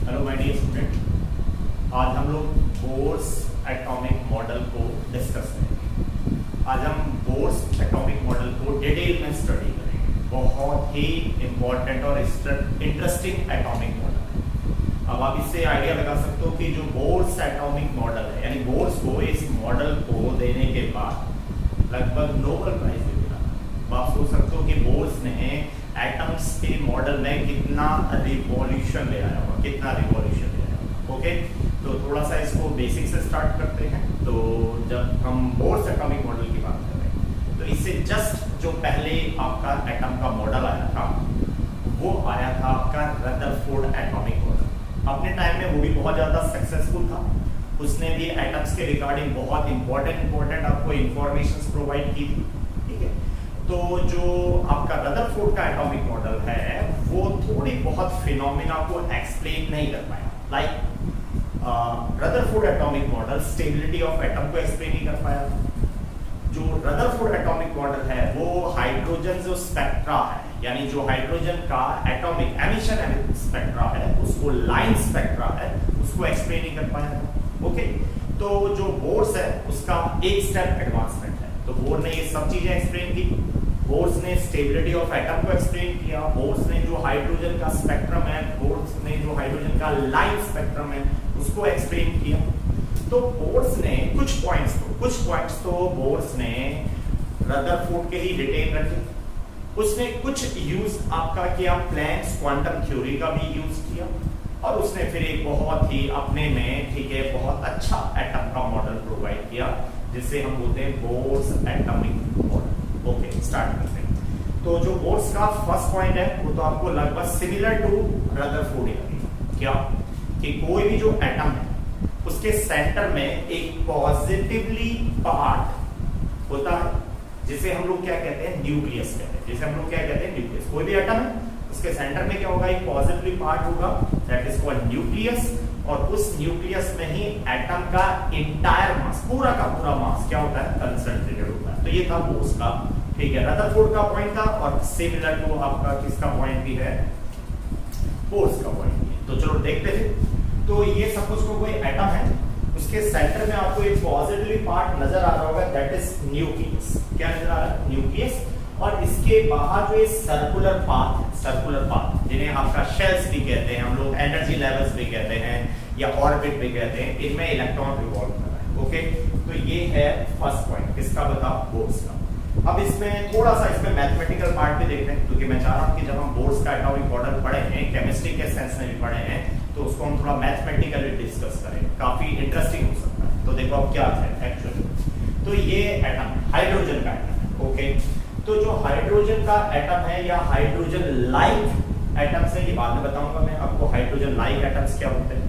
Hello my dear student, आज हम लोग बोर्स एटॉमिक मॉडल को डिस्कस करेंगे। आज हम बोर्स एटॉमिक मॉडल को डिटेल में स्टडी करेंगे। बहुत ही इंपॉर्टेंट और इंटरेस्टिंग एटॉमिक मॉडल है। अब आप इससे आइडिया लगा सकते हो कि जो बोर्स एटॉमिक मॉडल है, यानी बोर्स को इस मॉडल को देने के बाद लगभग नोबेल प्राइज भी मिला। आप सोच सकते हो कि बोर्स ने एटम्स के मॉडल में कितना रिवॉल्यूशन ले आया होगा, कितना रिवॉल्यूशन ले आया होगा। ओके, तो थोड़ा सा इसको बेसिक से स्टार्ट करते हैं। तो जब हम बोर्स एटॉमिक मॉडल की बात कर रहे हैं, तो इससे जस्ट जो पहले आपका एटम का मॉडल आया था, वो आया था आपका रदरफोर्ड एटॉमिक मॉडल। अपने टाइम में वो भी बहुत ज़्यादा सक्सेसफुल था। उसने भी एटम्स के रिगार्डिंग बहुत इंपॉर्टेंट आपको इंफॉर्मेशन प्रोवाइड की थी। ठीक है, तो जो आपका रदरफोर्ड का एटॉमिक मॉडल है, वो थोड़ी बहुत फिनोमिना को एक्सप्लेन नहीं कर पाया। Like Rutherford atomic model stability of atom को एक्सप्लेन नहीं कर पाया। जो रदरफोर्ड एटॉमिक मॉडल है, वो हाइड्रोजन जो स्पेक्ट्रा है, यानी जो हाइड्रोजन का एटॉमिक एमिशन स्पेक्ट्रा है, उसको लाइन स्पेक्ट्रा है, उसको एक्सप्लेन नहीं कर पाया। ओके, तो जो बोर्स है उसका एक स्टेप एडवांसमेंट है। तो बोर ने ये सब चीजें एक्सप्लेन की। बोर्स ने स्टेबिलिटी ऑफ एटम को एक्सप्लेन किया। बोर्स ने जो हाइड्रोजन का स्पेक्ट्रम है, बोर्स ने जो हाइड्रोजन का लाइन स्पेक्ट्रम है, उसको एक्सप्लेन किया। तो बोर्स ने कुछ पॉइंट्स तो बोर्स ने रदरफोर्ड के ही रिटेन रखे। उसने कुछ यूज आपका किया, प्लैंक्स क्वांटम थ्योरी का भी यूज किया, और उसने फिर एक बहुत ही अपने में, ठीक है, बहुत अच्छा एटम का मॉडल प्रोवाइड किया, जिसे हम बोलते हैं bourse atomic model. Okay, start करते हैं। तो जो बोर्स का फर्स्ट पॉइंट है, वो तो आपको लगभग सिमिलर टू रदरफोर्ड लगेगा। क्या कि कोई भी जो एटम है, उसके सेंटर में एक पॉजिटिवली पार्ट होता है, जिसे हम लोग क्या कहते हैं, न्यूक्लियस कहते हैं। जिसे हम लोग क्या कहते हैं, न्यूक्लियस। कोई भी एटम है, उसके सेंटर में क्या होगा, एक पॉजिटिवली पार्ट होगा, दैट इज कॉल्ड न्यूक्लियस। और उस न्यूक्लियस में ही एटम का इंटायर मास, पूरा का पूरा मास क्या होता है, कंसंट्रेटेड होता है। तो ये था बोर्स का, ठीक है, रदरफोर्ड का पॉइंट था, और सिमिलर टू आपका किसका पॉइंट भी है, बोर्स का पॉइंट भी है। तो चलो देखते थे। तो ये सपोज को कोई एटम है, उसके सेंटर में आपको एक पॉजिटिवली पार्ट नजर आ रहा होगा, दैट इज न्यूक्लियस। क्या नजर आ रहा है, न्यूक्लियस। और इसके बाहर जो सर्कुलर पाथ जिन्हें आपका शेल्स भी कहते हैं, हम लोग एनर्जी लेवल्स भी कहते हैं, या ऑर्बिट भी कहते हैं, इनमें इलेक्ट्रॉन रिवॉल्व कर रहा है। ओके, तो ये है फर्स्ट पॉइंट, किसका बताओ, बोर्स का। अब इसमें थोड़ा सा इसमें मैथमेटिकल पार्ट भी देखते हैं, क्योंकि मैं चाह रहा हूं कि जब हम बोर्स का एटॉमिक मॉडल पढ़े हैं, केमिस्ट्री के सेंस में भी पढ़े हैं, तो उसको हम थोड़ा मैथमेटिकली डिस्कस करें, काफी इंटरेस्टिंग हो सकता है। तो देखो अब क्या है एक्चुअली। तो ये एटम हाइड्रोजन का एटम है। ओके, तो जो हाइड्रोजन का एटम है, या हाइड्रोजन लाइक एटम्स है, ये बाद में बताऊंगा मैं आपको हाइड्रोजन लाइक एटम्स क्या होते हैं।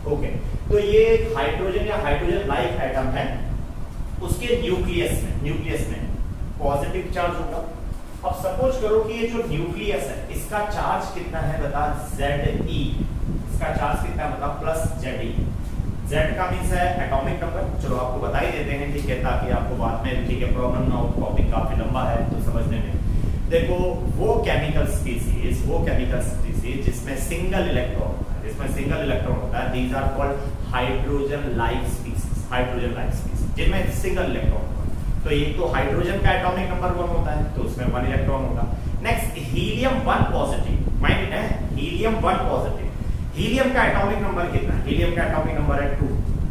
ओके, तो ये हाइड्रोजन या हाइड्रोजन लाइक एटम है, उसके न्यूक्लियस में पॉजिटिव चार्ज होगा। अब सपोज करो कि ये जो न्यूक्लियस है, इसका चार्ज कितना है, बता, Ze। इसका चार्ज कितना है, बता, प्लस Ze। Z का मींस है एटॉमिक नंबर। चलो आपको बता ही देते हैं, ठीक है, ताकि आपको बाद में, ठीक है, प्रॉब्लम ना हो। टॉपिक काफी लंबा है तो समझने में। देखो, वो केमिकल स्पीसीज जिसमें सिंगल इलेक्ट्रॉन होता है, these are called hydrogen like species, जिनमें सिंगल इलेक्ट्रॉन होता है। तो ये तो हाइड्रोजन का एटॉमिक नंबर 1 होता है, तो उसमें 1 इलेक्ट्रॉन होगा। नेक्स्ट, हीलियम 1 पॉजिटिव, माइंड है, हीलियम 1 पॉजिटिव। हीलियम का एटॉमिक नंबर कितना है, हीलियम का एटॉमिक नंबर है 2।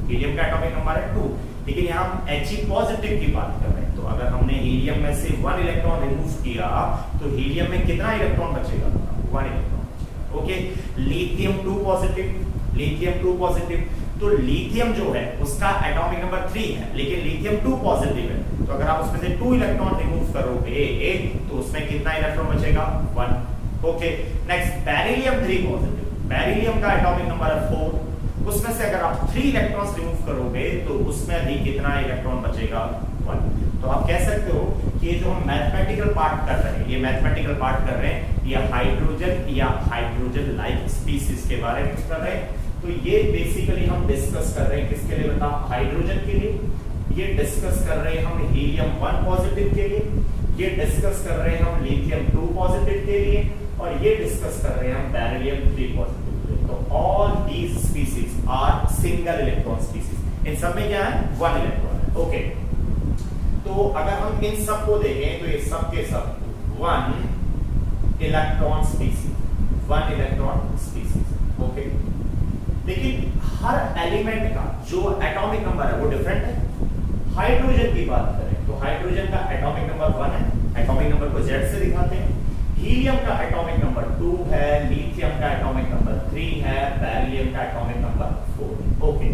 हीलियम का एटॉमिक नंबर है 2, लेकिन यहाँ हम He पॉजिटिव की बात कर रहे हैं। तो अगर हमने हीलियम में से 1 इलेक्ट्रॉन रिमूव किया, तो हीलियम में कितना इलेक्ट्रॉन बचेगा, 1 इलेक्ट्रॉन बचेगा। Okay, lithium 2 positive. तो लिथियम जो है, उसका एटॉमिक नंबर 3 है, लेकिन लिथियम 2 पॉजिटिव है। तो अगर आप उसमें से 2 इलेक्ट्रॉन रिमूव करोगे, तो उसमें कितना इलेक्ट्रॉन बचेगा, 1। Okay, next, beryllium 3 positive. Beryllium का एटॉमिक नंबर है 4। उसमें से अगर आप 3 इलेक्ट्रॉन्स रिमूव करोगे, तो उसमें भी कितना इलेक्ट्रॉन बचेगा, 1। तो आप कह सकते हो कि ये जो हम मैथमेटिकल पार्ट कर रहे हैं, ये हाइड्रोजन या हाइड्रोजन लाइक स्पीसीज के बारे में कर रहे हैं। तो ये बेसिकली हम डिस्कस कर रहे हैं, किसके लिए बता, हाइड्रोजन के लिए। ये डिस्कस कर रहे हैं हम हीलियम 1 पॉजिटिव के लिए, ये डिस्कस कर रहे हैं हम लिथियम 2 पॉजिटिव के लिए, और ये डिस्कस कर रहे हैं हम बेरिलियम 3 पॉजिटिव के लिए। तो all species are single electron species. इन सब में क्या है, 1 इलेक्ट्रॉन है. ओके, तो अगर हम इन सब को देखें तो ये सब के सब 1 electron species, 1 electron species. Okay, लेकिन हर एलिमेंट का जो एटॉमिक नंबर है वो डिफरेंट है. हाइड्रोजन की बात करें तो हाइड्रोजन का एटॉमिक नंबर 1 है, एटॉमिक नंबर को Z से दिखाते हैं. हीलियम का एटॉमिक नंबर 2 है, लिथियम का एटॉमिक नंबर 3 है, बेरिलियम का एटॉमिक नंबर 4 है. ओके,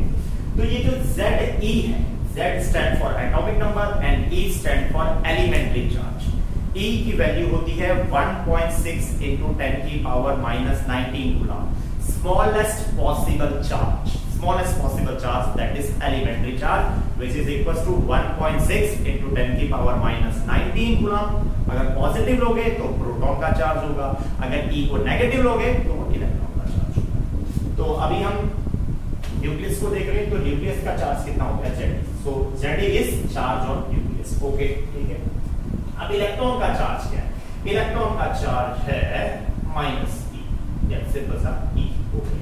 तो ये जो Ze है, Z stand for atomic number and E stand for elementary charge. E की वैल्यू होती है 1.6 into 10 की power -19 coulomb. Smallest possible charge, smallest possible charge, that is elementary charge, which is equals to 1.6 into 10 की power -19 coulomb. अगर positive लोगे तो proton का charge होगा, अगर E को नेगेटिव लोगे तो इलेक्ट्रॉन का चार्ज होगा. तो अभी हम न्यूक्लियस को देख रहे हैं, तो न्यूक्लियस का चार्ज कितना हो गया, Z. So Z is charge on nucleus. Okay, ठीक है. अब इलेक्ट्रॉन का चार्ज क्या है, इलेक्ट्रॉन का चार्ज है -E, या सिंपल सा E. ओके,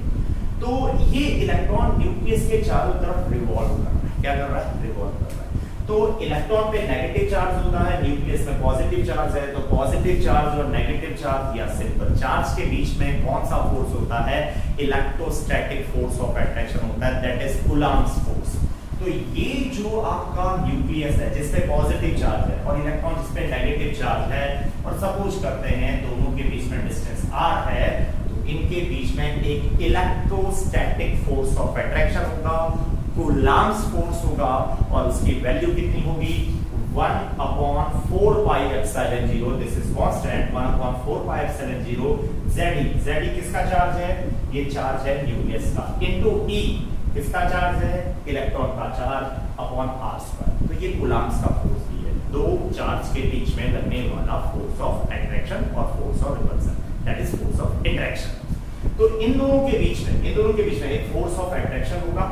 तो ये इलेक्ट्रॉन न्यूक्लियस के चारों तरफ रिवॉल्व कर रहा है. क्या कर रहा है, रिवॉल्व कर रहा है. तो इलेक्ट्रॉन पे नेगेटिव चार्ज होता है, न्यूक्लियस में पॉजिटिव चार्ज है. तो पॉजिटिव चार्ज और नेगेटिव चार्ज या सिंपल चार्ज के बीच में कौन सा फोर्स होता है, इलेक्ट्रोस्टैटिक फोर्स ऑफ अट्रैक्शन होता है, दैट इज कूलम्ब्स फोर्स. तो ये जो आपका न्यूक्लियस है जिसपे पॉजिटिव चार्ज है और इलेक्ट्रॉन जिसपे नेगेटिव चार्ज है, और सपोज करते हैं दोनों के बीच में डिस्टेंस r है, इनके बीच में एक इलेक्ट्रोस्टैटिक फोर्स ऑफ अट्रैक्शन होगा, कूलम्ब्स फोर्स होगा, और उसकी वैल्यू कितनी होगी, 1/4 pi epsilon 0. This is constant. 1/4 pi epsilon 0 Ze किसका चार्ज है, ये चार्ज है न्यूक्लियस का, इनटू E किसका चार्ज है, इलेक्ट्रॉन का चार्ज अपॉन r². तो ये कूलम्ब्स का फोर्स है, दो चार्ज के बीच में लगने वाला फोर्स ऑफ अट्रैक्शन और force of repulsion, that is force of interaction. तो इन दोनों के बीच में एक फोर्स ऑफ अट्रैक्शन होगा.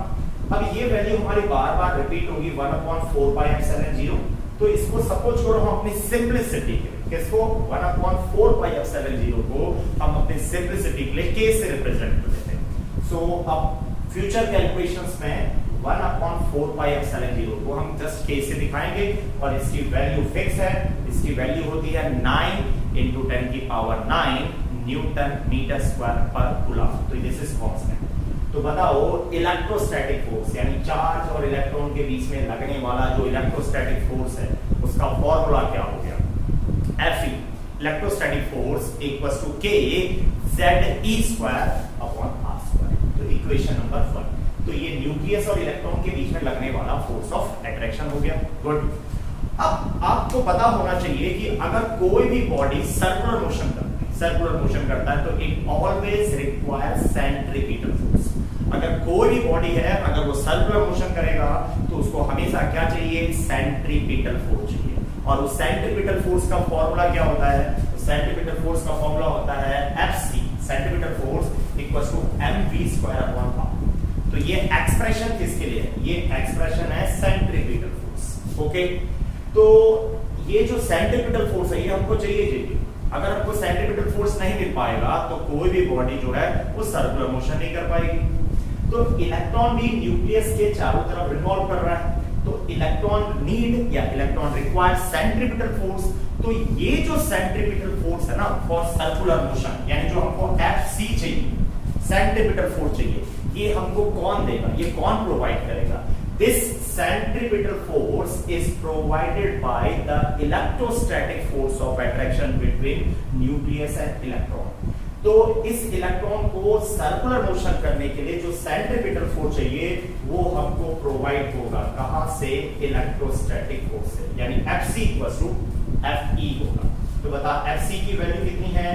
अब ये वैल्यू हमारी बार-बार रिपीट होगी, 1/4 pi epsilon 0. तो इसको सपोज करो हम अपनी सिंपलिसिटी के लिए, किसको, 1/4 pi epsilon 0 को हम अपनी सिंपलिसिटी के लिए k से रिप्रेजेंट कर देते हैं. सो अब फ्यूचर कैलकुलेशंस में 1/4 pi epsilon 0 को हम जस्ट k से दिखाएंगे, और इसकी वैल्यू फिक्स है. इसकी वैल्यू होती है 9 into 10 की पावर 9 न्यूटन मीटर स्क्वायर पर कूलम. तो दिस इज कांस्टेंट. तो बताओ इलेक्ट्रोस्टैटिक फोर्स यानी चार्ज और इलेक्ट्रॉन के बीच में लगने वाला जो इलेक्ट्रोस्टैटिक फोर्स है उसका फॉर्मूला क्या हो गया, Fe, electrostatic force equals to K Ze² upon r². तो इक्वेशन नंबर 1. तो ये न्यूक्लियस और इलेक्ट्रॉन के बीच में लगने वाला फोर्स ऑफ अट्रैक्शन हो गया. गुड. अब आपको पता होना चाहिए कि अगर कोई भी बॉडी सर्कुलर मोशन करता है तो it always requires centripetal force. अगर कोई भी बॉडी है, अगर वो सर्कुलर मोशन करेगा तो उसको हमेशा क्या चाहिए, सेंट्रीपिटल फोर्स चाहिए. और उस सेंट्रीपिटल फोर्स का फॉर्मूला क्या होता है, तो सेंट्रीपिटल फोर्स का फॉर्मूला होता है Fc, centripetal force equals to mv² upon r. तो ये एक्सप्रेशन किसके लिए है, ये एक्सप्रेशन है सेंट्रीपिटल फोर्स. ओके, तो ये जो सेंट्रीपिटल फोर्स है ये हमको चाहिए. अगर हमको सेंट्रीपिटल फोर्स नहीं मिल पाएगा तो कोई भी बॉडी जो है वो सर्कुलर मोशन नहीं कर पाएगी. तो इलेक्ट्रॉन भी न्यूक्लियस के चारों तरफ रिवॉल्व कर रहा है, तो इलेक्ट्रॉन नीड या इलेक्ट्रॉन रिक्वायर सेंट्रीपिटल फोर्स. तो ये जो सेंट्रीपिटल फोर्स है ना फॉर सर्कुलर मोशन, यानी जो हमको Fc चाहिए, सेंट्रीपिटल फोर्स चाहिए, ये हमको कौन देगा, ये कौन प्रोवाइड करेगा. This centripetal force is provided by the electrostatic force of attraction between nucleus and electron. तो इस इलेक्ट्रॉन को सर्कुलर मोशन करने के लिए जो सेंट्रीपिटल फोर्स चाहिए वो हमको प्रोवाइड होगा, कहां से, इलेक्ट्रोस्टैटिक फोर्स से, यानी Fc = Fe होगा. तो बता Fc की वैल्यू कितनी है,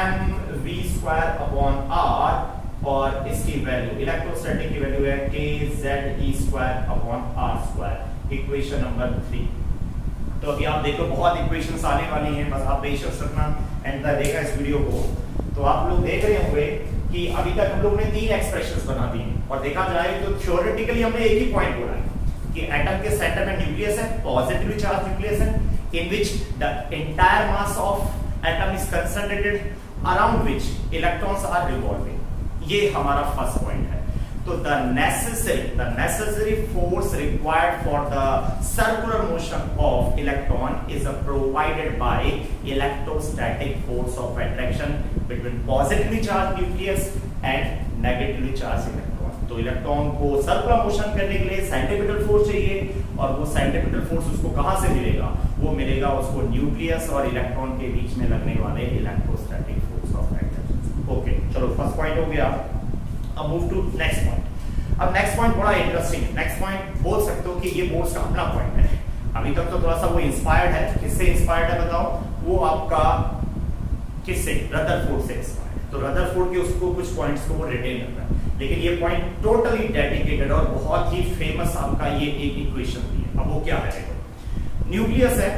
mv² अपॉन r, और इसकी वैल्यू इलेक्ट्रोस्टैटिक की वैल्यू है kZe² upon r². Equation number 3. तो अभी आप देखो बहुत इक्वेशंस आने वाली हैं, बस आप पेशेंस रखना एंड तक देखा इस वीडियो को. तो आप लोग देख रहे होंगे कि अभी तक हम लोग ने 3 एक्सप्रेशंस बना दी हैं, और देखा जाए तो थ्योरेटिकली हमने एक ही पॉइंट बोला है कि एटम के सेंटर में न्यूक्लियस है, पॉजिटिवली चार्ज न्यूक्लियस है, in which the entire mass of atom is concentrated, around which electrons are revolving. ये हमारा फर्स्ट पॉइंट है. तो the necessary force required for the circular motion of electron is provided by electrostatic force of attraction between positively charged nucleus and negatively charged electron. तो electron को circular motion करने के लिए centripetal force चाहिए, और वो सेंट्रीपिटल फोर्स उसको कहां से मिलेगा? वो मिलेगा उसको न्यूक्लियस और इलेक्ट्रॉन के बीच में लगने वाले electrostatic force of attraction. Okay, चलो फर्स्ट पॉइंट हो गया। अब मूव टू नेक्स्ट पॉइंट। अब नेक्स्ट पॉइंट बड़ा इंटरेस्टिंग है। नेक्स्ट पॉइंट बोल सकते हो कि ये बोर्ड्स का अपना पॉइंट है। अभी तक तो थोड़ा सा वो इंस्पायर्ड है। किससे इंस्पायर्ड है बताओ? वो आपका किससे? रदरफोर्ड से इंस्पायर्ड। तो रदरफोर्ड के उसको कुछ पॉइंट्स को वो रिटेन कर रहा है, लेकिन ये पॉइंट टोटली डेडिकेटेड और बहुत ही फेमस आपका ये एक इक्वेशन दी है। अब वो क्या है? न्यूक्लियस है,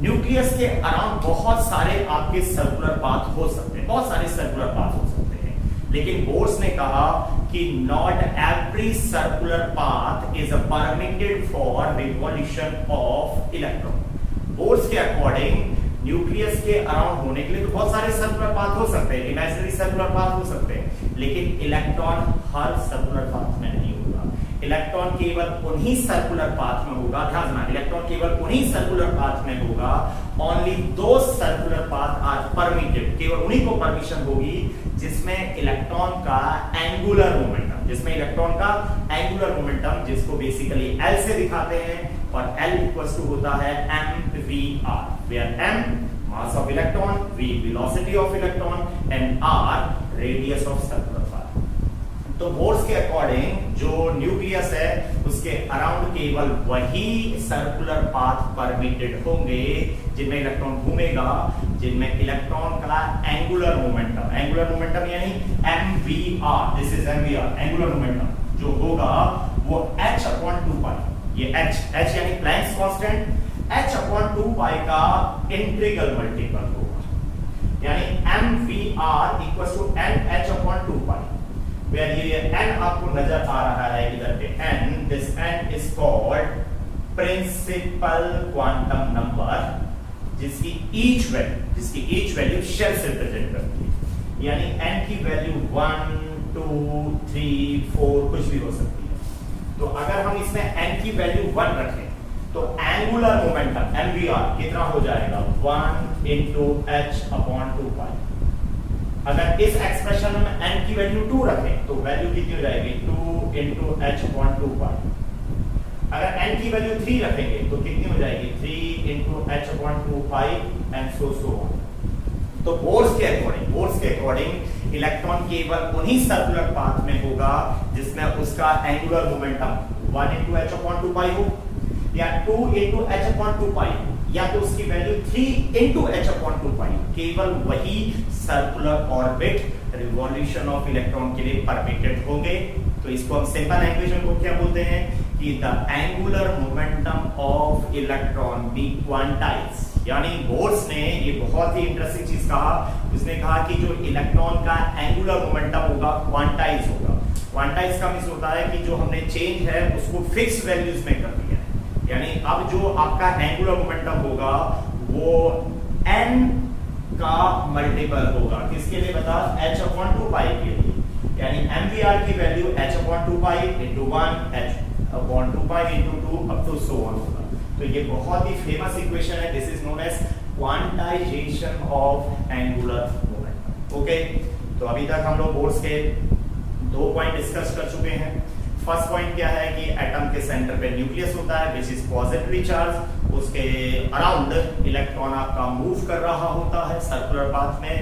न्यूक्लियस के अराउंड बहुत सारे आपके सर्कुलर पाथ हो सकते हैं, बहुत सारे सर्कुलर पाथ हो सकते हैं, लेकिन बोर्स ने कहा कि not every circular path is permitted for revolution of electron. Bohr's के अकॉर्डिंग न्यूक्लियस के अराउंड होने के लिए तो बहुत सारे सर्कुलर पाथ हो सकते हैं, इमेजिनरी सर्कुलर पाथ हो सकते हैं, लेकिन इलेक्ट्रॉन हर सर्कुलर पाथ में नहीं होगा। इलेक्ट्रॉन केवल उन्हीं सर्कुलर पाथ में होगा, ध्यान देना, इलेक्ट्रॉन केवल उन्हीं सर्कुलर पाथ में होगा। ओनली दो सर्कुलर पाथ आर परमिटेड, केवल उन्हीं को परमिशन होगी जिसमें इलेक्ट्रॉन का एंगुलर मोमेंटम, जिसमें इलेक्ट्रॉन का एंगुलर मोमेंटम, जिसको बेसिकली L से दिखाते हैं, और L इक्वल्स टू होता है mvr, where m mass of electron, v velocity of electron and r radius of circular path। तो बोर्स के अकॉर्डिंग जो न्यूक्लियस है उसके अराउंड केवल वही सर्कुलर पाथ परमिटेड होंगे जिनमें इलेक्ट्रॉन घूमेगा, जिनमें इलेक्ट्रॉन का एंगुलर मोमेंटम यानी mvr, this is mvr, angular momentum जो होगा वो h/2π, ये h यानी प्लैंक्स कांस्टेंट, h/2π का इंटीग्रल मल्टीपल होगा, यानी mvr equals to nh/2π, where ये n आपको नजर आ रहा है इधर पे n, this n is called principal quantum number, जिसकी ईच वैल्यू शेल से रिप्रेजेंट करती है, यानी n की वैल्यू 1 2 3 4 कुछ भी हो सकती है। तो अगर हम इसमें n की वैल्यू 1 रखें तो एंगुलर मोमेंटम mvr कितना हो जाएगा? 1 into h/2π। अगर इस एक्सप्रेशन में n की वैल्यू 2 रखें तो वैल्यू कितनी हो जाएगी? 2 into h/2π। अगर n की वैल्यू 3 रखेंगे तो कितनी हो जाएगी? 3 into h/2π and so on। तो बोर्स के अकॉर्डिंग इलेक्ट्रॉन केवल उन्हीं सर्कुलर पाथ में होगा जिसमें उसका एंगुलर मोमेंटम 1 into h/2π हो, या 2 into h/2π, या तो उसकी वैल्यू 3 into h/2π। केवल वही circular orbit revolution of electron के लिए परमिटेड होंगे। तो इसको हम सिंपल लैंग्वेज में क्या बोलते हैं कि the angular momentum of electron be quantize. यानी बोर्स ने ये बहुत ही इंटरेस्टिंग चीज कहा, उसने कहा कि जो इलेक्ट्रॉन का एंगुलर मोमेंटम होगा क्वांटाइज होगा। क्वांटाइज का मींस होता है कि जो हमने चेंज है उसको फिक्स वैल्यूज में कर दिया है, यानी अब जो आपका एंगुलर मोमेंटम होगा वो n का मल्टीपल होगा। किसके लिए बता? h/2π के लिए, यानी mvr की value h/2π into 1 h/2π into 2 up to so on होगा। तो ये बहुत ही फेमस इक्वेशन है, this is known as quantization of angular momentum. Okay, तो अभी तक हम लोग बोर्ड्स के 2 पॉइंट डिस्कस कर चुके हैं। फर्स्ट पॉइंट क्या है कि एटम के सेंटर पे न्यूक्लियस होता है विच इज पॉजिटिवली चार्ज, उसके अराउंड इलेक्ट्रॉन आपका मूव कर रहा होता है सर्कुलर पाथ में,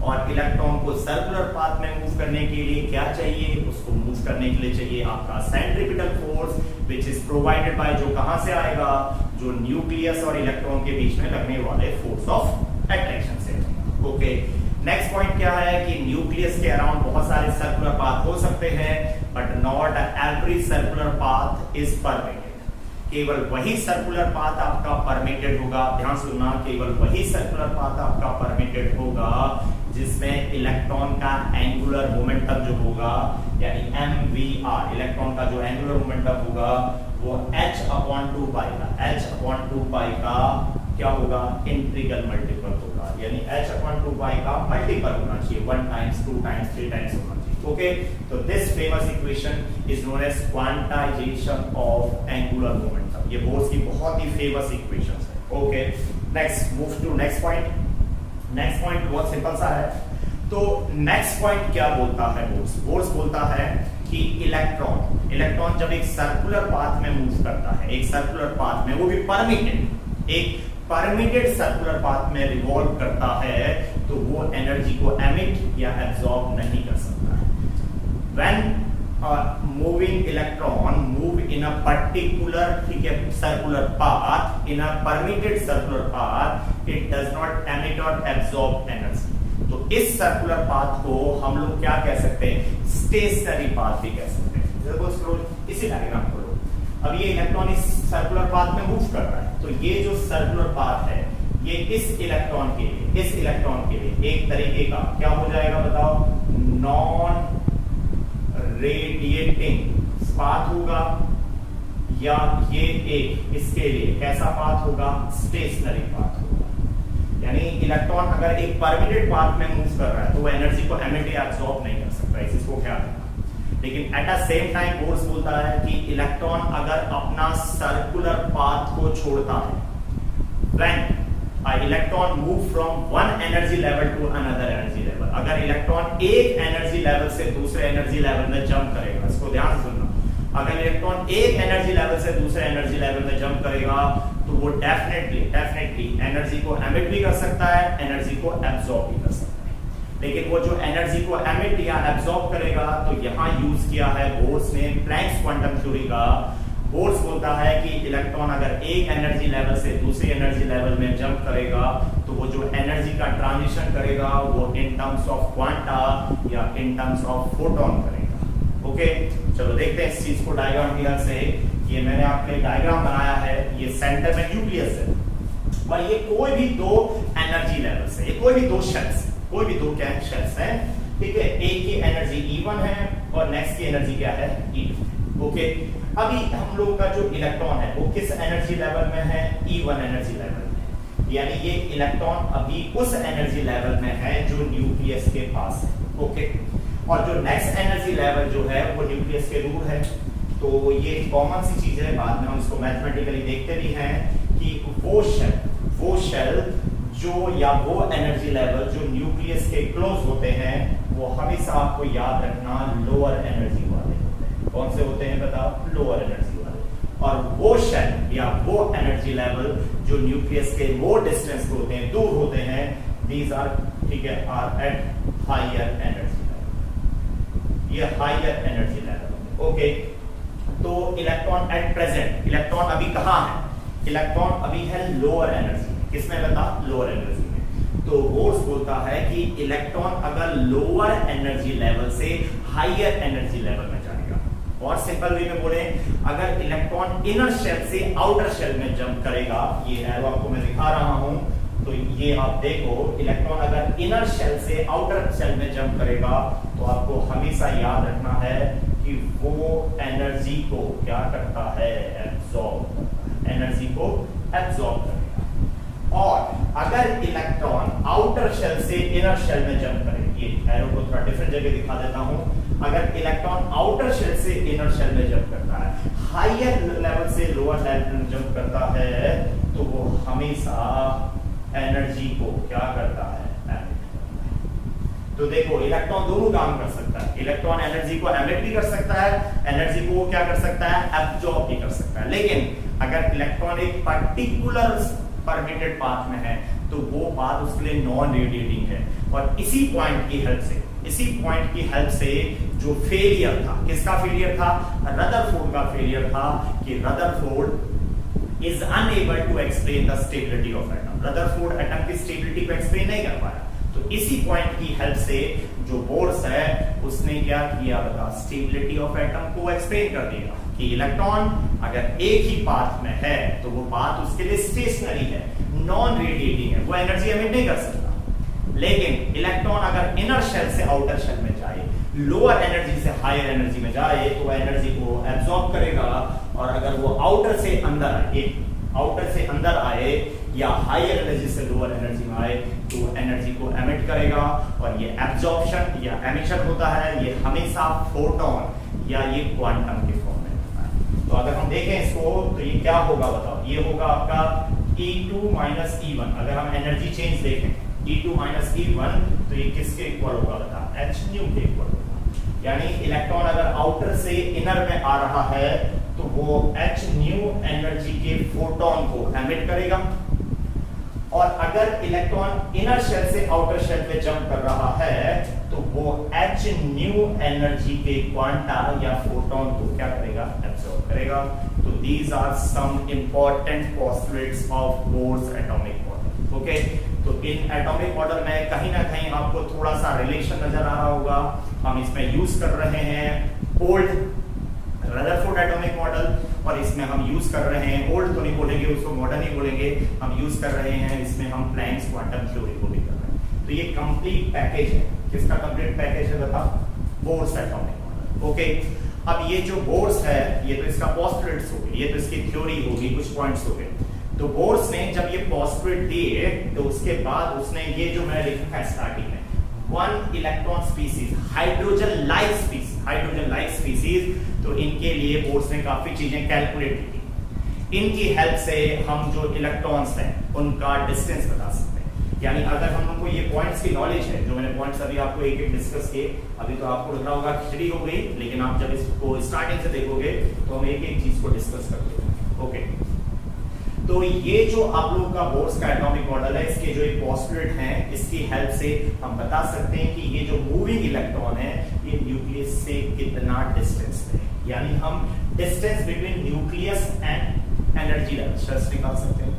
और इलेक्ट्रॉन को सर्कुलर पाथ में मूव करने के लिए क्या चाहिए? उसको मूव करने के लिए चाहिए आपका centripetal force which is provided by, जो कहां से आएगा? जो न्यूक्लियस और इलेक्ट्रॉन के बीच में लगने वाले फोर्स ऑफ अट्रैक्शन से। ओके, नेक्स्ट पॉइंट क्या है कि न्यूक्लियस के अराउंड बहुत सारे सर्कुलर पाथ हो सकते हैं, but not every circular path is permitted. केवल वही सर्कुलर पाथ आपका परमिटेड होगा, ध्यान सुनना, केवल वही सर्कुलर पाथ आपका परमिटेड होगा जिसमें इलेक्ट्रॉन का एंगुलर मोमेंटम जो होगा, यानी mvr, इलेक्ट्रॉन का जो एंगुलर मोमेंटम होगा वो h/2π का क्या होगा? इंटीग्रल मल्टीपल होगा, यानी h/2π का मल्टीपल होना चाहिए, 1 टाइम्स 2 टाइम्स 3 टाइम्स होना चाहिए। ओके, तो this famous equation is known as quantization of angular momentum. ये बोर्स की बहुत ही फेमस इक्वेशन है। Okay, next move to next point. Next point बहुत सिंपल सा है। तो नेक्स्ट पॉइंट क्या बोलता है बोर्स? बोर्स बोलता है कि इलेक्ट्रॉन जब एक सर्कुलर पाथ में मूव करता है, एक सर्कुलर पाथ में, वो भी परमिटेड, एक परमिटेड सर्कुलर पाथ में रिवॉल्व करता है, तो वो एनर्जी को एमिट या एब्जॉर्ब नहीं कर सकता है। When moving electron move in a particular, ठीक है, circular path, in a permitted circular path, it does not emit or absorb energy। तो इस सर्कुलर पाथ को हम लोग क्या कह सकते हैं? स्टेशनरी पाथ भी कह सकते हैं। इसी डायग्राम को लो, अब ये इलेक्ट्रॉन इस सर्कुलर पाथ में मूव कर रहा है, तो ये जो सर्कुलर पाथ है, ये इस इलेक्ट्रॉन के लिए एक तरीके का क्या हो जाएगा बताओ? नॉन रेडिएटिंग पाथ होगा, या ये एक इसके लिए कैसा पाथ होगा? स्टेशनरी पाथ होगा। यानी इलेक्ट्रॉन अगर एक परमिटेड पाथ में मूव कर रहा है तो वो एनर्जी को एमिट या एब्जॉर्ब नहीं कर सकता, इसको ख्याल रखना। लेकिन at the same time Bohr's बोलता है कि इलेक्ट्रॉन अगर अपना सर्कुलर पाथ को छोड़ता है, when electron move from one energy level to another energy level, अगर इलेक्ट्रॉन एक एनर्जी लेवल से दूसरे एनर्जी लेवल में जंप करेगा, इसको ध्यान से सुनना, अगर इलेक्ट्रॉन एक एनर्जी लेवल से दूसरे एनर्जी लेवल में जंप करेगा, तो वो डेफिनेटली एनर्जी को एमिट भी कर सकता है, एनर्जी को एब्जॉर्ब भी कर सकता है। लेकिन वो जो एनर्जी को एमिट या एब्जॉर्ब करेगा, तो यहां यूज किया है बोर्स ने प्लैंक्स क्वांटम थ्योरी का। बोर्स बोलता है कि इलेक्ट्रॉन अगर एक एनर्जी लेवल से दूसरी एनर्जी लेवल में जंप करेगा, तो वो जो एनर्जी का ट्रांजिशन करेगा वो इन टर्म्स ऑफ क्वांटा या इन टर्म्स ऑफ फोटोन करेगा। ओके, चलो देखते हैं इस चीज को डायग्राम की हेल्प से। ये मैंने आपके डायग्राम बनाया है, ये सेंटर में न्यूक्लियस है और ये कोई भी दो एनर्जी लेवल से, ये कोई भी दो शेल्स हैं, ठीक है। एक की एनर्जी E1 है और नेक्स्ट की एनर्जी क्या है? E2। ओके, अभी हम लोगों का जो इलेक्ट्रॉन है वो किस एनर्जी लेवल में है? E1 एनर्जी लेवल में। यानी ये इलेक्ट्रॉन अभी उस एनर्जी लेवल में है जो न्यूक्लियस के पास है। ओके, और जो नेक्स्ट एनर्जी लेवल जो है वो न्यूक्लियस के दूर है। तो ये कॉमन सी चीज है, बाद में हम इसको मैथमेटिकली देखते भी हैं कि वो शेल जो या वो एनर्जी लेवल जो न्यूक्लियस के क्लोज होते हैं, वो हमेशा आपको याद रखना लोअर एनर्जी वाले होते हैं। कौन से होते हैं बताओ? लोअर एनर्जी वाले। और वो शेल या वो एनर्जी लेवल जो न्यूक्लियस के वो डिस्टेंस पे होते हैं, दूर होते हैं, दीज आर, ठीक है, are at higher energy level. ये हायर एनर्जी लेवल। ओके, तो इलेक्ट्रॉन एट प्रेजेंट, इलेक्ट्रॉन अभी कहां है? इलेक्ट्रॉन अभी है लोअर एनर्जी। किसमें बता? लोअर एनर्जी में। तो बोर्स बोलता है कि इलेक्ट्रॉन अगर लोअर एनर्जी लेवल से हायर एनर्जी लेवल में जाएगा, और सिंपल वे में बोले, अगर इलेक्ट्रॉन इनर शेल से आउटर शेल में जंप करेगा, ये एरो आपको मैं दिखा रहा हूं, तो ये आप देखो, इलेक्ट्रॉन अगर इनर शेल से आउटर शेल में जंप करेगा, तो आपको हमेशा याद रखना है कि वो एनर्जी को क्या करता है? एब्जॉर्ब करता है, एनर्जी को एब्जॉर्ब करेगा। और अगर इलेक्ट्रॉन आउटर शेल से इनर शेल में जंप करे, ये एरो को थोड़ा डिफरेंट जगह दिखा देता हूं, अगर इलेक्ट्रॉन आउटर शेल से इनर शेल में जंप करता है, हायर लेवल से लोअर लेवल में जंप करता है, तो वो हमेशा एनर्जी को क्या करता है? तो देखो, इलेक्ट्रॉन दोनों काम कर सकता है। इलेक्ट्रॉन एनर्जी को एमिट भी कर सकता है, एनर्जी को क्या कर सकता है? एब्जॉर्ब भी कर सकता है। लेकिन अगर इलेक्ट्रॉन एक पर्टिकुलर परमिटेड पाथ में है, तो वो पाथ उसके लिए नॉन रेडिएटिंग है। और इसी पॉइंट की हेल्प से जो फेलियर था, किसका फेलियर था? रदरफोर्ड का फेलियर था कि Rutherford is unable to explain the stability of atom. Rutherford atom की स्टेबिलिटी को एक्सप्लेन नहीं कर पाया। तो इसी पॉइंट की हेल्प से जो बोर्स है उसने क्या किया बता? स्टेबिलिटी ऑफ एटम को एक्सप्लेन कर दिया कि इलेक्ट्रॉन अगर एक ही पाथ में है, तो वो पाथ उसके लिए स्टेशनरी है, नॉन रेडिएटिंग है, वो एनर्जी एमिट नहीं कर सकता। लेकिन इलेक्ट्रॉन अगर इनर शेल से आउटर शेल में जाए, लोअर एनर्जी से हायर एनर्जी में जाए, तो एनर्जी को एब्जॉर्ब करेगा। और अगर वो आउटर से अंदर आए या हायर एनर्जी से लोअर एनर्जी में आए तो एनर्जी को एमिट करेगा। और ये एब्जॉर्प्शन या एमिशन होता है, ये हमेशा फोटोन या ये क्वांटम के फॉर्म में होता है। तो अगर हम देखें इसको तो ये क्या होगा बताओ, ये होगा आपका E2 माइनस E1। अगर हम एनर्जी चेंज देखें E2 माइनस E1 तो ये किसके इक्वल होगा बता, h न्यू के इक्वल होगा। यानी इलेक्ट्रॉन अगर आउटर से इनर में आ रहा है तो वो h न्यू एनर्जी के फोटोन को एमिट करेगा, और अगर इलेक्ट्रॉन इनर शेल से आउटर शेल पे जंप कर रहा है तो वो h न्यू एनर्जी के क्वांटा या फोटोन को क्या करेगा, एब्सॉर्ब करेगा। तो these are some important postulates of Bohr's atomic model. Okay, तो इन एटॉमिक मॉडल में कहीं ना कहीं आपको थोड़ा सा रिलेशन नजर आ रहा होगा। हम इसमें यूज कर रहे हैं ओल्ड रदरफोर्ड एटॉमिक मॉडल, और इसमें हम यूज कर रहे हैं, ओल्ड तो नहीं बोलेंगे उसको, मॉडर्न ही बोलेंगे, हम यूज कर रहे हैं इसमें हम प्लैंक्स क्वांटम थ्योरी को भी कर रहे हैं। तो ये कंप्लीट पैकेज है, किसका कंप्लीट पैकेज है बता, बोर्स एटॉमिक मॉडल। ओके, अब ये जो बोर्स है ये तो इसका पोस्टुलेट्स हो गए, ये तो इसकी थ्योरी होगी, कुछ पॉइंट्स हो गए। तो बोर्स ने जब ये पोस्टुलेट दिए तो उसके बाद उसने ये जो मैं लिखा है स्टार्टिंग में, one electron species hydrogen like species, तो इनके लिए बोर्स ने काफी चीजें कैलकुलेट की। इनकी हेल्प से हम जो इलेक्ट्रॉन्स हैं उनका डिस्टेंस बता सकते हैं। यानी अगर हम लोग को ये पॉइंट्स की नॉलेज है, जो मैंने पॉइंट्स अभी आपको एक एक डिस्कस किए, अभी तो आपको लग रहा होगा खिचड़ी हो गई, लेकिन आप जब इसको स्टार्टिंग से देखोगे तो हम एक एक चीज को डिस्कस करते हैं। ओके, तो ये जो आप लोग का बोर्स का एटॉमिक मॉडल है, इसके जो एक पोस्टुलेट हैं, इसकी हेल्प से हम बता सकते हैं कि ये जो मूविंग इलेक्ट्रॉन है ये न्यूक्लियस से कितना डिस्टेंस पे है। यानी हम distance between nucleus and energy levels निकाल सकते हैं।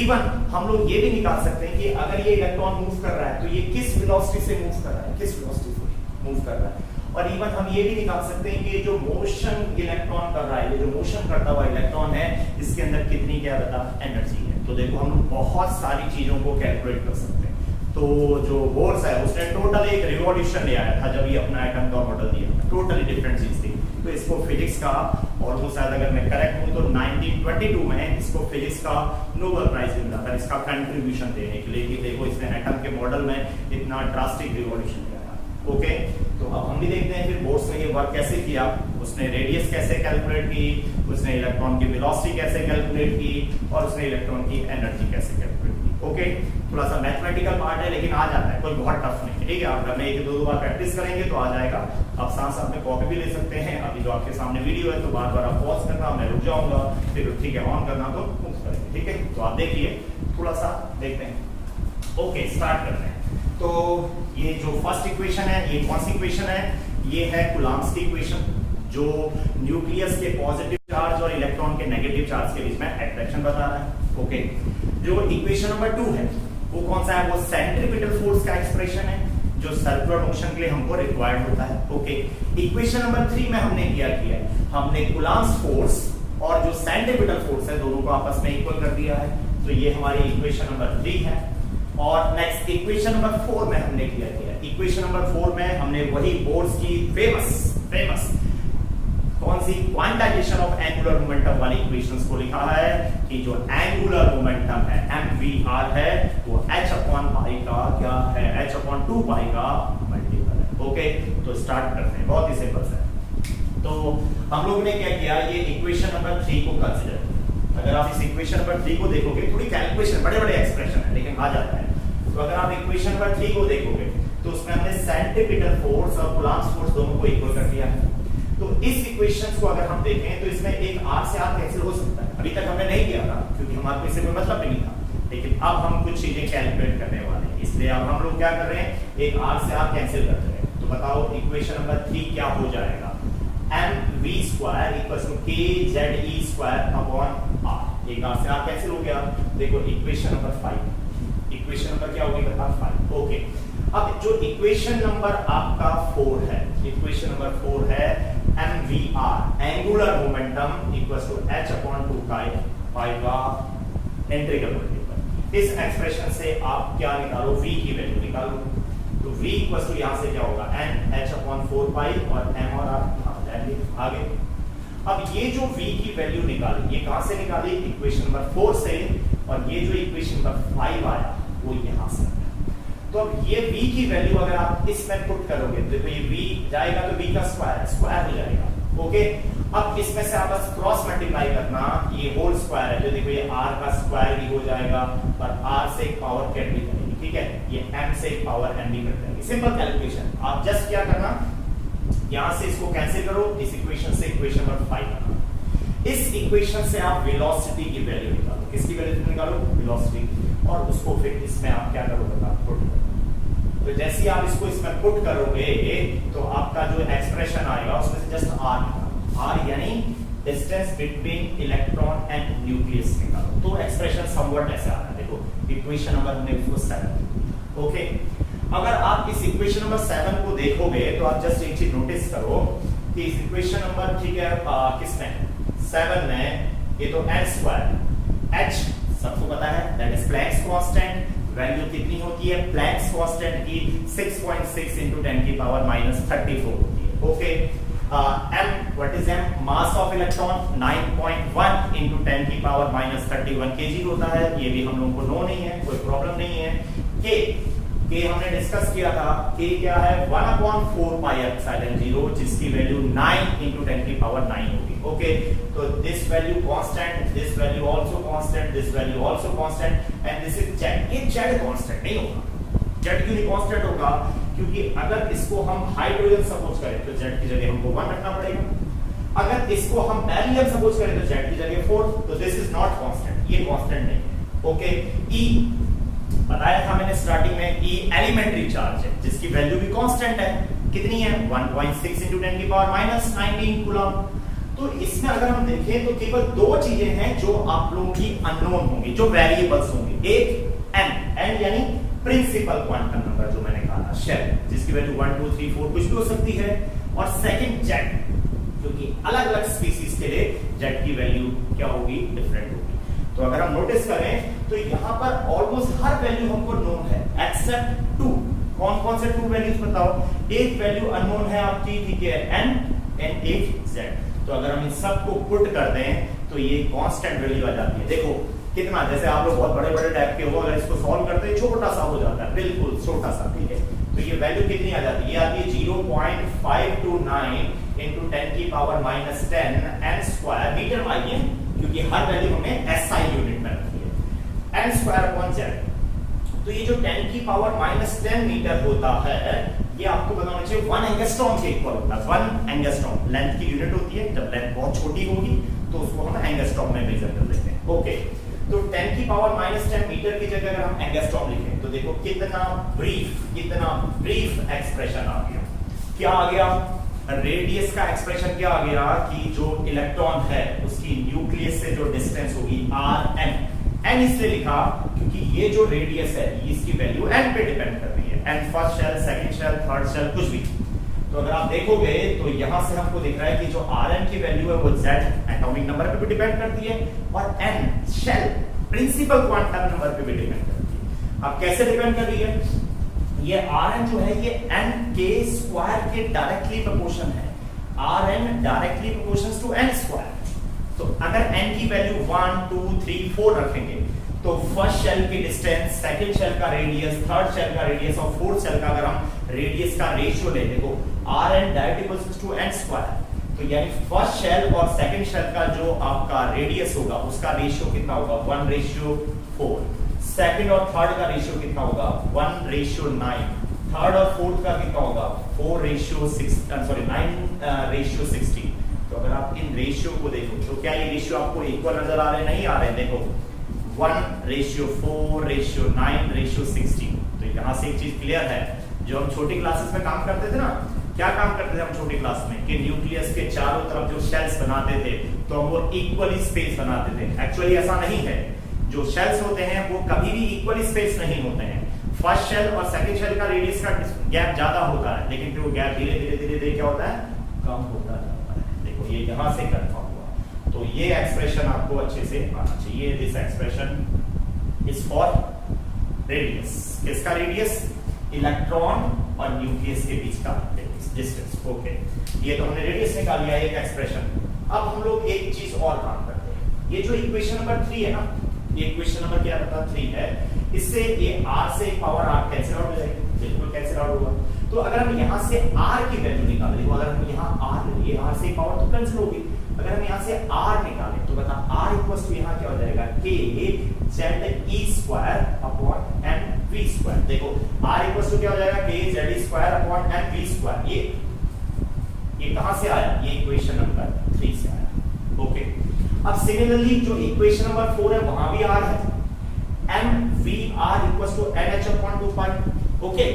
इवन हम लोग ये भी निकाल सकते हैं कि अगर ये इलेक्ट्रॉन मूव कर रहा है तो ये किस वेलोसिटी से मूव कर रहा है, किस वेलोसिटी से मूव कर रहा है। और इवन हम ये भी निकाल सकते हैं कि जो मोशन इलेक्ट्रॉन कर रहा है, ये जो मोशन करता हुआ इलेक्ट्रॉन है, इसके अंदर कितनी क्या बता एनर्जी है। तो देखो हम लोग बहुत सारी चीजों को कैलकुलेट कर सकते हैं। तो जो बोर्स है उसने टोटल एक रिवॉल्यूशन ले आया था जब ये अपना एटम का मॉडल दिया था, टोटली डिफरेंट चीज थी। तो इसको फिजिक्स का, और वो शायद अगर मैं करेक्ट हूं तो 1922 में इसको फिजिक्स का नोबेल प्राइज मिला था इसका कंट्रीब्यूशन देने के लिए, कि देखो इसने एटम के मॉडल में इतना ड्रास्टिक रिवॉल्यूशन किया था। ओके, तो अब हम भी देखते हैं फिर बोर्स ने ये वर्क कैसे किया। उसने रेडियस कैसे कैलकुलेट की, उसने इलेक्ट्रॉन की वेलोसिटी कैसे कैलकुलेट की, और उसने इलेक्ट्रॉन की एनर्जी कैसे कैलकुलेट की। ओके, थोड़ा सा मैथमेटिकल पार्ट है लेकिन आ जाता है, कोई बहुत टफ नहीं है। ठीक है, आप घर में एक दो बार प्रैक्टिस करेंगे तो आ जाएगा। आप साथ साथ में कॉपी भी ले सकते हैं। अभी जो आपके सामने वीडियो है तो बार बार आप पॉज करना, मैं रुक जाऊंगा, फिर ठीक है ऑन करना तो मूव करेंगे। ठीक है, तो आप देखिए, थोड़ा सा देखते हैं। ओके, स्टार्ट करते हैं। तो ये जो फर्स्ट इक्वेशन है, ये कौन सी इक्वेशन है, ये है कूलम्ब्स की इक्वेशन, जो न्यूक्लियस के पॉजिटिव चार्ज और इलेक्ट्रॉन के नेगेटिव चार्ज के बीच में अट्रैक्शन बता रहा है। ओके, जो इक्वेशन नंबर 2 है वो कौन सा है, वो सेंट्रीपिटल फोर्स का एक्सप्रेशन है जो सर्कुलर मोशन के लिए हमको रिक्वायर्ड होता है। ओके, इक्वेशन नंबर 3 में हमने क्या किया, हमने कूलम्ब्स फोर्स और जो सेंट्रीपिटल फोर्स है दोनों को आपस में इक्वल कर दिया है। तो ये हमारी इक्वेशन नंबर 3 है। और नेक्स्ट इक्वेशन नंबर 4 में हमने क्या किया, इक्वेशन नंबर 4 में हमने वही बोर्स की फेमस कौन सी क्वांटाइजेशन ऑफ एंगुलर मोमेंटम वाली इक्वेशंस को लिखा है कि जो एंगुलर मोमेंटम है mvr है वो h/पाई का क्या है, h/2 पाई का मल्टीपल है। ओके, तो स्टार्ट करते हैं, बहुत ही सिंपल है। तो हम लोग ने क्या किया, ये इक्वेशन नंबर 3 को कंसीडर किया। अगर आप इस इक्वेशन नंबर 3 को देखोगे, थोड़ी कैलकुलेशन, बड़े बड़े एक्सप्रेशन है लेकिन आ जाता है। तो अगर आप इक्वेशन नंबर 3 को देखोगे तो उसमें हमने सेंट्रीपिटल फोर्स और कूलम्ब्स फोर्स दोनों को इक्वल कर दिया है। तो इस इक्वेशंस को अगर हम देखें तो इसमें एक r से r कैंसिल हो सकता है। अभी तक हमने नहीं किया था क्योंकि हमारे को इससे कोई मतलब भी नहीं था, लेकिन अब हम कुछ चीजें कैलकुलेट करने वाले हैं, इसलिए अब हम लोग क्या कर रहे हैं, एक r से r कैंसिल कर रहे हैं। तो बताओ इक्वेशन नंबर 3 क्या हो जाएगा, mv² = kze² अपॉन r। एक r से r कैंसिल हो गया। देखो इक्वेशन नंबर 5, इक्वेशन नंबर क्या होगी बता 5। ओके, अब जो इक्वेशन नंबर आपका 4 है, इक्वेशन नंबर 4 है mvr एंगुलर मोमेंटम = h/2 पाई का इंटीग्रल मल्टीपल। इस एक्सप्रेशन से आप क्या निकालो, v की वैल्यू निकालो। तो v = यहां से क्या होगा n h/4 पाई और m और r जाएंगे आगे। अब ये जो v की वैल्यू निकाली, ये कहां से निकाली, इक्वेशन नंबर 4 से, और ये जो इक्वेशन नंबर 5 आया वो यहां से आया। तो अब ये v की वैल्यू अगर आप इसमें पुट करोगे तो देखो ये v जाएगा तो v का स्क्वायर हो जाएगा। ओके, अब इसमें से आप बस क्रॉस मल्टीप्लाई करना, ये होल स्क्वायर है, जो देखो ये r का स्क्वायर भी हो जाएगा और r से एक पावर कट भी करेगी, ठीक है, ये m से एक पावर n भी कट जाएगी। Simple calculation. आप जस्ट क्या करना, यहां से इसको कैंसिल करो, इस इक्वेशन से इक्वेशन नंबर 5 करना। इस इक्वेशन से आप वेलोसिटी की वैल्यू निकालो। किसकी वैल्यू निकालो? वेलोसिटी, और उसको फिर इसमें आप क्या करोगे? पुट करो। तो जैसे ही आप इसको इसमें पुट करोगे तो आपका जो एक्सप्रेशन आएगा उसमें से जस्ट r निकालो, r यानी distance between electron and nucleus निकालो। तो एक्सप्रेशन समवट ऐसे आ रहा है, देखो इक्वेशन नंबर हमने इसको 7। ओके, अगर आप इस इक्वेशन नंबर 7 को देखोगे तो आप जस्ट एक चीज नोटिस करो कि इस इक्वेशन नंबर, ठीक है, किसमें 7 में, ये तो n स्क्वायर, h सबको पता है, that is Planck's constant. Value कितनी होती है प्लैंक्स कांस्टेंट की? 6.6 into 10 की पावर -34 होती है। Okay, m, what is m? Mass of electron 9.1 into 10 की पावर -31 kg होता है। ये भी हम लोगों को नो नहीं है, कोई प्रॉब्लम नहीं है। k हमने डिस्कस किया था, k क्या है? 1/4 पाई एप्सिलॉन 0, जिसकी वैल्यू 9 into 10 की पावर 9 होगी। ओके, तो this value constant, this value also constant, this value also constant and this is z। ये z कांस्टेंट नहीं होगा। z क्यों नहीं कांस्टेंट होगा? क्योंकि अगर इसको हम हाइड्रोजन सपोज करें तो z की जगह हमको 1 रखना पड़ेगा। अगर इसको हम बेरिलियम सपोज करें तो z की जगह 4, तो दिस इज नॉट कांस्टेंट, ये कांस्टेंट नहीं है। ओके, e बताया था मैंने स्टार्टिंग में, E एलिमेंट्री चार्ज है जिसकी वैल्यू भी कांस्टेंट है। कितनी है? 1.6 into 10 की पावर -19 कूलम। तो इसमें अगर हम देखें तो केवल दो चीजें हैं जो आप लोगों की अननोन होंगी, जो वेरिएबल्स होंगे। एक n यानी प्रिंसिपल क्वांटम नंबर, जो मैंने कहा था शेल, जिसकी वैल्यू 1 2 3 4 कुछ भी हो सकती है, और सेकंड z, क्योंकि अलग अलग स्पीसीज के लिए z की वैल्यू क्या होगी? डिफरेंट होगी। तो अगर हम नोटिस करें तो यहाँ पर ऑलमोस्ट हर वैल्यू हमको नोन है एक्सेप्ट 2। कौन से 2 वैल्यूज बताओ? एक वैल्यू अननोन है आपकी, ठीक है, n एंड एक z। तो अगर हम इन सब को पुट कर दें तो ये कांस्टेंट वैल्यू आ जाती है। देखो कितना, जैसे आप लोग बहुत बड़े बड़े टाइप के हो, अगर इसको सॉल्व करते हैं छोटा सा हो जाता है, बिल्कुल छोटा सा, ठीक है। तो ये वैल्यू कितनी आ जाती है? ये आती है 0.529 into 10 की पावर -10 n स्क्वायर मीटर में आइए, क्योंकि हर वैल्यू हमें SI यूनिट में रखी है, n स्क्वायर अपॉन z। तो ये जो 10 की पावर -10 मीटर होता है, ये आपको पता होना चाहिए 1 एंगस्ट्रॉम के इक्वल होता है। 1 एंगस्ट्रॉम लेंथ की यूनिट होती है, जब लेंथ बहुत छोटी होगी तो उसको हम एंगस्ट्रॉम में मेजर कर लेते हैं। ओके, तो 10 की पावर -10 मीटर की जगह अगर हम एंगस्ट्रॉम लिखें तो देखो कितना ब्रीफ एक्सप्रेशन आ गया। क्या आ गया? रेडियस का एक्सप्रेशन क्या आ गया कि जो इलेक्ट्रॉन है उसकी न्यूक्लियस से जो डिस्टेंस होगी rn। n इसलिए लिखा क्योंकि ये जो रेडियस है इसकी वैल्यू n पे डिपेंड कर रही है, n first shell, second shell, third shell, कुछ भी। तो अगर आप देखोगे तो यहां से हमको दिख रहा है कि जो rn की वैल्यू है वो z एटॉमिक नंबर पे भी डिपेंड करती है, और n shell principal quantum number पे भी डिपेंड करती है। अब कैसे डिपेंड कर रही है? ये Rn जो है ये n के स्क्वायर के डायरेक्टली प्रोपोर्शन है। Rn directly proportional to n square. तो अगर n की वैल्यू 1 2 3 4 रखेंगे तो फर्स्ट शेल की डिस्टेंस, सेकंड शेल का रेडियस, थर्ड शेल का रेडियस और फोर्थ शेल का अगर हम रेडियस का रेशियो ले, देखो Rn directly proportional to n square. तो यानी फर्स्ट शेल और सेकंड शेल का जो आपका रेडियस होगा उसका रेशियो कितना होगा? 1:4। सेकंड और थर्ड का रेशियो कितना होगा? 1:9। थर्ड और फोर्थ का कितना होगा? 9:16। तो अगर आप इन रेशियो को देखो तो क्या ये रेशियो आपको इक्वल नजर आ रहे हैं? नहीं आ रहे हैं। देखो 1:4:9:16। तो यहाँ से एक चीज क्लियर है, जो हम छोटी क्लासेस में काम करते थे ना, क्या काम करते थे हम छोटी क्लास में कि न्यूक्लियस के चारों तरफ जो शेल्स बनाते थे तो हम वो इक्वली स्पेस बनाते थे। एक्चुअली ऐसा नहीं है, जो शेल्स होते हैं वो कभी भी इक्वली स्पेस नहीं होते हैं। फर्स्ट शेल और सेकंड शेल का रेडियस का गैप ज्यादा होता है, लेकिन फिर वो गैप धीरे धीरे क्या होता है? कम होता जाता है। देखो ये यहां से कंफर्म हुआ। तो ये एक्सप्रेशन आपको अच्छे से आना चाहिए। This expression is for radius. किसका रेडियस? इलेक्ट्रॉन और न्यूक्लियस के बीच का डिस्टेंस। ओके, ये तो हमने रेडियस निकाल लिया, एक एक्सप्रेशन। अब हम लोग एक चीज और काम करते हैं। ये जो इक्वेशन नंबर 3 है ना, ये इक्वेशन नंबर क्या बता 3 है। इससे ये r से पावर r कैंसिल आउट हो जाएगी, बिल्कुल कैंसिल आउट होगा। तो अगर हम यहां से r की वैल्यू निकालें, देखो अगर हम यहां r, ये r से पावर तो कैंसिल होगी, अगर हम यहां से r निकालें तो बता r इक्वल्स टू यहां क्या हो जाएगा k ze² अपॉन mv²। देखो r इक्वल्स टू क्या हो जाएगा k ze² अपॉन mv²। ये कहां से आया, ये इक्वेशन नंबर 3 से आया। ओके, अब सिमिलरली जो इक्वेशन नंबर 4 है वहां भी r है, mvr equals to nh upon 2 pi. Okay,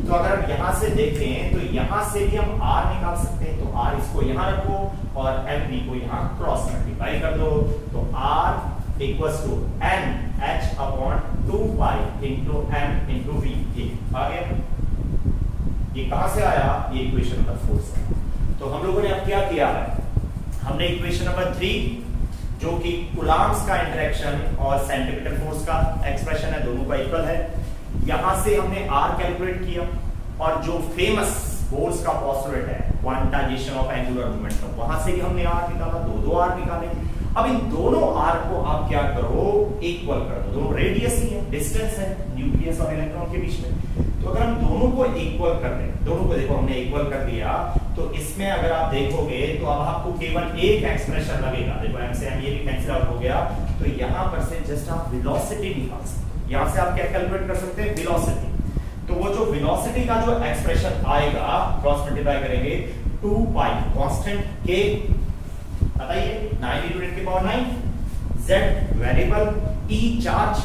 तो अगर हम यहां से देखें तो यहां से भी हम r निकाल सकते हैं, तो r इसको यहां रखो और mv को यहां क्रॉस मल्टीप्लाई कर दो, तो r equals to nh upon 2 pi into m into v। ये आ गया, ये कहां से आया, ये इक्वेशन नंबर 4 से। तो हम लोगों ने अब क्या किया है, हमने इक्वेशन नंबर 3 जो कि कूलम्ब्स का इंटरेक्शन और सेंटीमीटर फोर्स का एक्सप्रेशन है, दोनों का इक्वल है, यहां से हमने r कैलकुलेट किया और जो फेमस बोर्स का पोस्टुलेट है क्वांटाइजेशन ऑफ एंगुलर मोमेंटम, वहां से भी हमने r निकाला, दो r निकाले। अब इन दोनों r को आप क्या करो, इक्वल कर दो, दोनों रेडियस ही है, डिस्टेंस है न्यूक्लियस और इलेक्ट्रॉन के बीच में। तो अगर हम दोनों को इक्वल कर दें, दोनों को देखो हमने इक्वल कर दिया, तो इसमें अगर आप देखोगे तो अब आपको केवल एक एक्सप्रेशन लगेगा। देखो m से m ये भी कैंसिल आउट हो गया, तो यहां पर से जस्ट आप वेलोसिटी निकाल सकते हैं। यहां से आप क्या कैलकुलेट कर सकते हैं, वेलोसिटी। तो वो जो वेलोसिटी का जो एक्सप्रेशन आएगा, क्रॉस मल्टीप्लाई करेंगे 2 पाई कांस्टेंट k, बताइए 9 × 10⁹, z variable, e charge,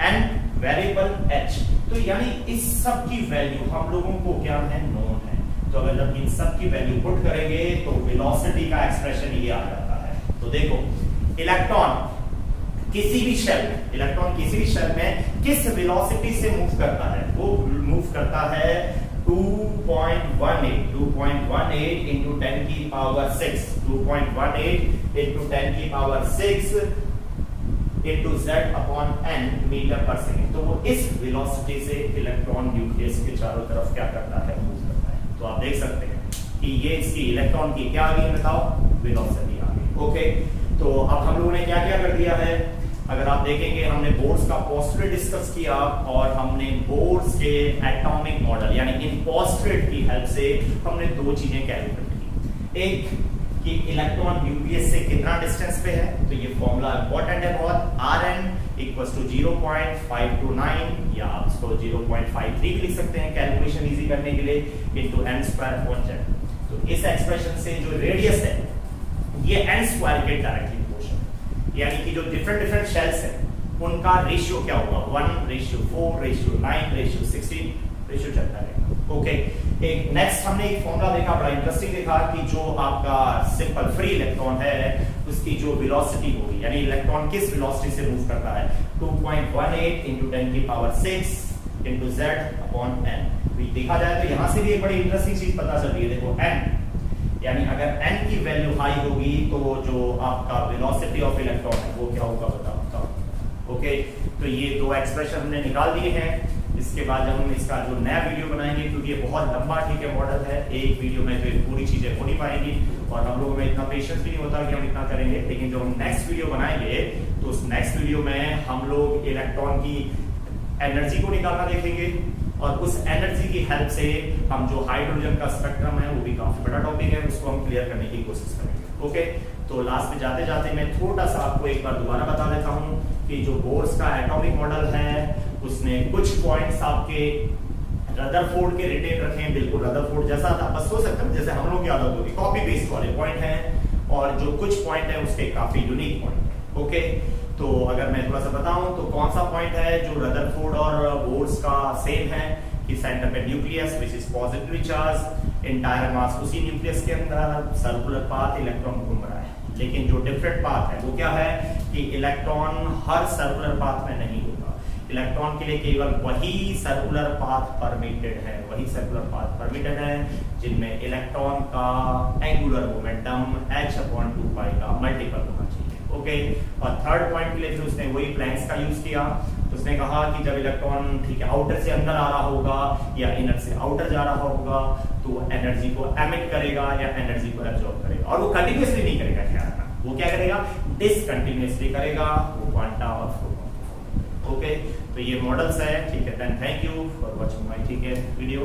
n variable h। तो यानी इस सब की वैल्यू हम लोगों को क्या है, नोन है। तो अगर जब इन सब की वैल्यू पुट करेंगे तो वेलोसिटी का एक्सप्रेशन ये आ जाता है। तो देखो इलेक्ट्रॉन किसी भी शेल में, इलेक्ट्रॉन किसी भी शेल में किस वेलोसिटी से मूव करता है, वो मूव करता है 2.18 into 10 की पावर 6, 2.18 into 10 की power 6 into z upon n metre पर सेकेंड। तो वो इस वेलोसिटी से इलेक्ट्रॉन न्यूक्लियस के चारों तरफ क्या करता है, मूव करता है। तो आप देख सकते हैं कि ये इसकी इलेक्ट्रॉन की क्या आ गई, बताओ, वेलोसिटी आ गई। ओके, तो अब हम लोगों ने क्या क्या कर दिया है, अगर आप देखेंगे हमने बोर्स का पोस्टुलेट डिस्कस किया और हमने बोर्स के एटॉमिक मॉडल यानी इन पोस्टुलेट की हेल्प से हमने दो चीजें कैलकुलेट की। एक कि इलेक्ट्रॉन न्यूक्लियस से कितना डिस्टेंस पे है, तो ये फॉर्मूला इंपॉर्टेंट है बहुत, Rn इक्वल्स टू 0.529 या आप इसको 0.53 भी लिख सकते हैं कैलकुलेशन इजी करने के लिए, इनटू n² अपॉन z। तो इस एक्सप्रेशन से जो रेडियस है ये n² के डायरेक्टली प्रोपोर्शनल, यानी कि जो डिफरेंट शेल्स हैं उनका रेशियो क्या होगा, 1:4:9:16 रेशियो चलता रहेगा। ओके, एक नेक्स्ट हमने एक फॉर्मूला देखा, बड़ा इंटरेस्टिंग देखा कि जो आपका सिंपल फ्री इलेक्ट्रॉन है उसकी जो वेलोसिटी होगी, यानी इलेक्ट्रॉन किस वेलोसिटी से मूव करता है, 2.18 into 10 की power 6 into z upon n। तो देखा जाए तो यहां से भी एक बड़ी इंटरेस्टिंग चीज पता चल रही है। देखो n, यानी अगर n की वैल्यू हाई होगी तो जो आपका वेलोसिटी ऑफ इलेक्ट्रॉन है वो क्या होगा, बताओ। ओके, तो ये दो एक्सप्रेशन हमने निकाल दिए हैं। इसके बाद जब हम इसका जो नया वीडियो बनाएंगे, क्योंकि ये बहुत लंबा ठीक है मॉडल है, एक वीडियो में तो पूरी चीजें हो नहीं पाएंगी और हम लोगों में इतना पेशेंस भी नहीं होता कि हम इतना करेंगे, लेकिन जब हम नेक्स्ट वीडियो बनाएंगे तो उस नेक्स्ट वीडियो में हम लोग इलेक्ट्रॉन की एनर्जी को निकालना देखेंगे और उस एनर्जी की हेल्प से हम जो हाइड्रोजन का स्पेक्ट्रम है वो भी काफी बड़ा टॉपिक है, उसको हम क्लियर करने की कोशिश करेंगे। ओके, तो लास्ट में जाते जाते मैं थोड़ा सा आपको एक बार दोबारा बता देता हूँ कि जो बोर्स का एटॉमिक मॉडल है उसने कुछ पॉइंट्स आपके रदरफोर्ड के रिटेन रखे हैं, बिल्कुल रदरफोर्ड जैसा था, बस हो सकता है जैसे हम लोग की आदत होगी कॉपी पेस्ट वाले पॉइंट हैं, और जो कुछ पॉइंट है उसके काफी यूनिक पॉइंट है। ओके, तो अगर मैं थोड़ा सा बताऊं तो कौन सा पॉइंट है जो रदरफोर्ड और बोर्स का सेम है कि सेंटर पे nucleus which is positively charge, entire mass उसी न्यूक्लियस के अंदर, सर्कुलर पाथ, इलेक्ट्रॉन घूम रहा है। लेकिन जो डिफरेंट पाथ है वो क्या है कि इलेक्ट्रॉन हर सर्कुलर पाथ में नहीं होगा, इलेक्ट्रॉन के लिए केवल वही सर्कुलर पाथ परमिटेड है, वही सर्कुलर पाथ परमिटेड है जिनमें इलेक्ट्रॉन का एंगुलर मोमेंटम h/2 पाई का मल्टीपल होना चाहिए। ओके, और थर्ड पॉइंट के लिए फिर उसने वही प्लैंक्स का यूज किया, तो उसने कहा कि जब इलेक्ट्रॉन ठीक है आउटर से अंदर आ रहा होगा या इनर से आउटर जा रहा होगा तो एनर्जी को एमिट करेगा या एनर्जी को एब्जॉर्ब करेगा, और वो कंटिन्यूअसली नहीं करेगा ख्याल रखना, वो क्या करेगा, डिसकंटिन्यूअसली करेगा, वो क्वांटा और फोटॉन। ओके, तो ये मॉडल्स है, ठीक है। Then thank you for watching my, ठीक है, वीडियो।